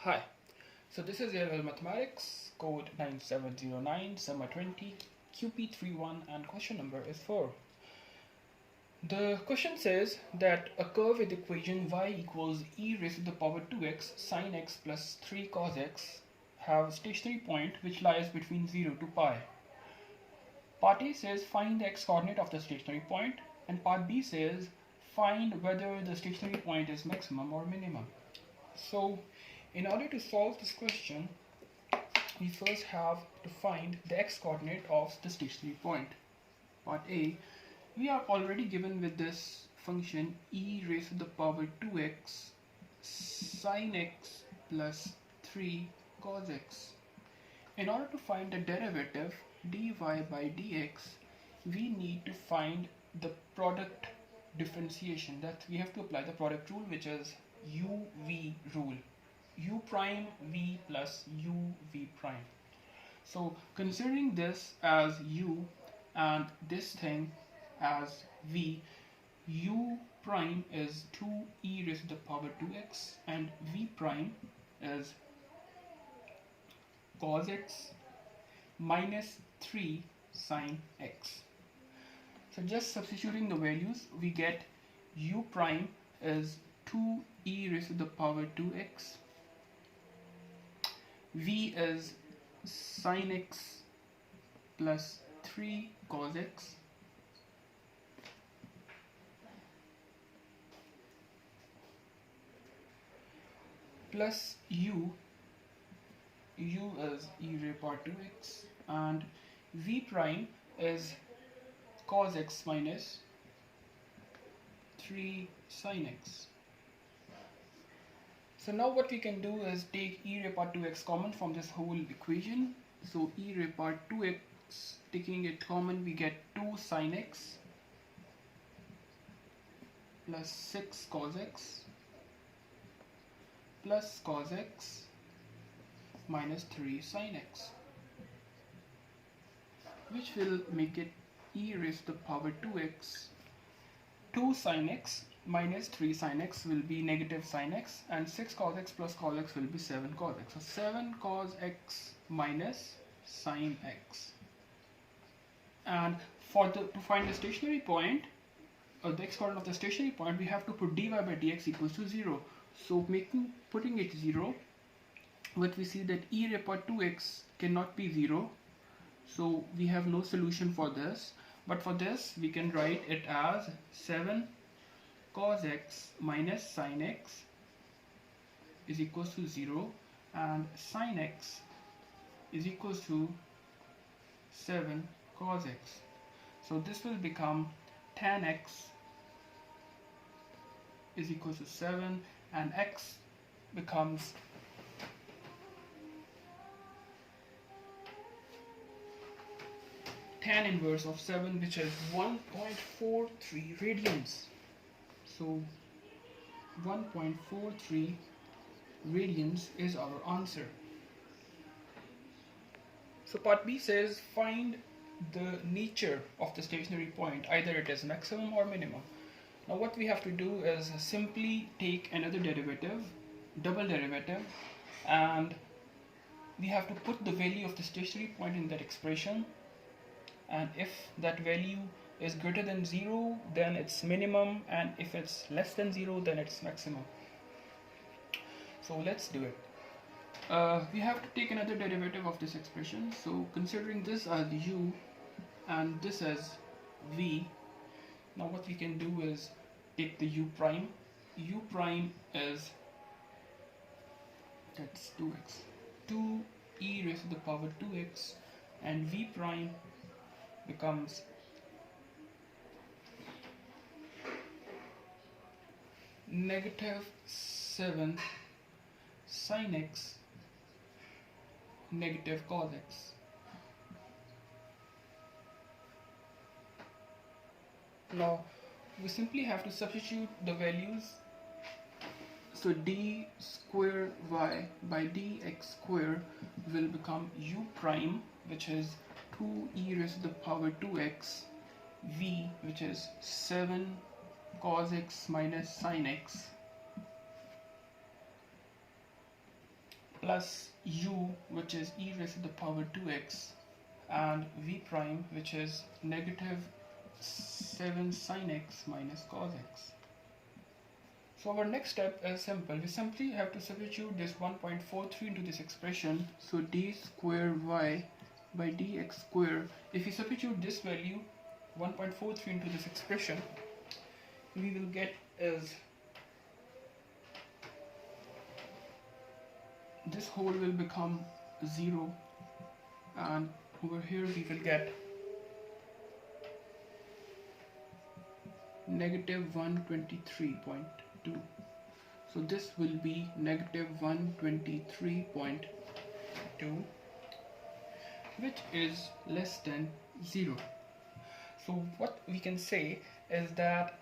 Hi, so this is level mathematics code 9709 summer 20 QP31 and question number is 4. The question says that a curve with equation y equals e raised to the power 2x sine x plus 3 cos x have a stationary point which lies between 0 to pi. Part A says find the x coordinate of the stationary point, and part B says find whether the stationary point is maximum or minimum. So in order to solve this question, we first have to find the x coordinate of the stationary point. Part A, we are already given with this function e raised to the power 2x sine x plus 3 cos x. In order to find the derivative dy by dx, we need to find the product differentiation. That we have to apply the product rule, which is uv rule. U prime v plus u v prime. So considering this as u and this thing as v, u prime is 2e raised to the power 2x and v prime is cos x minus 3 sine x. So just substituting the values, we get u prime is 2e raised to the power 2x, v is sine x plus 3 cos x, plus u is e raised to the power 2x, and v prime is cos x minus 3 sine x. So now what we can do is take e raised to the power 2x common from this whole equation. So e raised to the power 2x, taking it common, we get 2 sine x plus 6 cos x plus cos x minus 3 sine x, which will make it e raised to the power 2x. 2 sine x minus 3 sine x will be negative sine x, and 6 cos x plus cos x will be 7 cos x. So 7 cos x minus sine x. And to find the stationary point, or the x coordinate of the stationary point, we have to put dy by dx equals to 0. So putting it 0, but we see that e raised to the power 2x cannot be 0. So we have no solution for this. But for this, we can write it as 7 cos x minus sine x is equals to 0, and sine x is equals to 7 cos x. So this will become tan x is equals to 7, and x becomes tan inverse of 7, which is 1.43 radians. So 1.43 radians is our answer. So part B says find the nature of the stationary point, either it is maximum or minimum. Now what we have to do is simply take another derivative, double derivative, and we have to put the value of the stationary point in that expression. And if that value is greater than 0, then it's minimum, and if it's less than 0, then it's maximum. So let's do it. We have to take another derivative of this expression. So considering this as u and this as v, now what we can do is take the u prime. U prime is, that's 2x, 2e raised to the power 2x, and v prime becomes negative 7 sine x negative cos x. Now we simply have to substitute the values. So d square y by dx square will become u prime, which is 2e raised to the power 2x, v, which is 7 cos x minus sine x, plus u, which is e raised to the power 2x, and v prime, which is negative 7 sine x minus cos x. So our next step is simple. We simply have to substitute this 1.43 into this expression. So d square y by dx square, if we substitute this value 1.43 into this expression, we will get is this whole will become 0, and over here we will get negative 123.2. So this will be negative 123.2, which is less than 0. So what we can say is that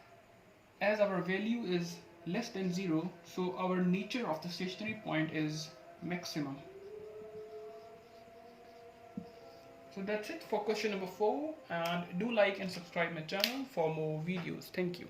as our value is less than 0, so our nature of the stationary point is maximum. So that's it for question number 4, and do like and subscribe my channel for more videos. Thank you.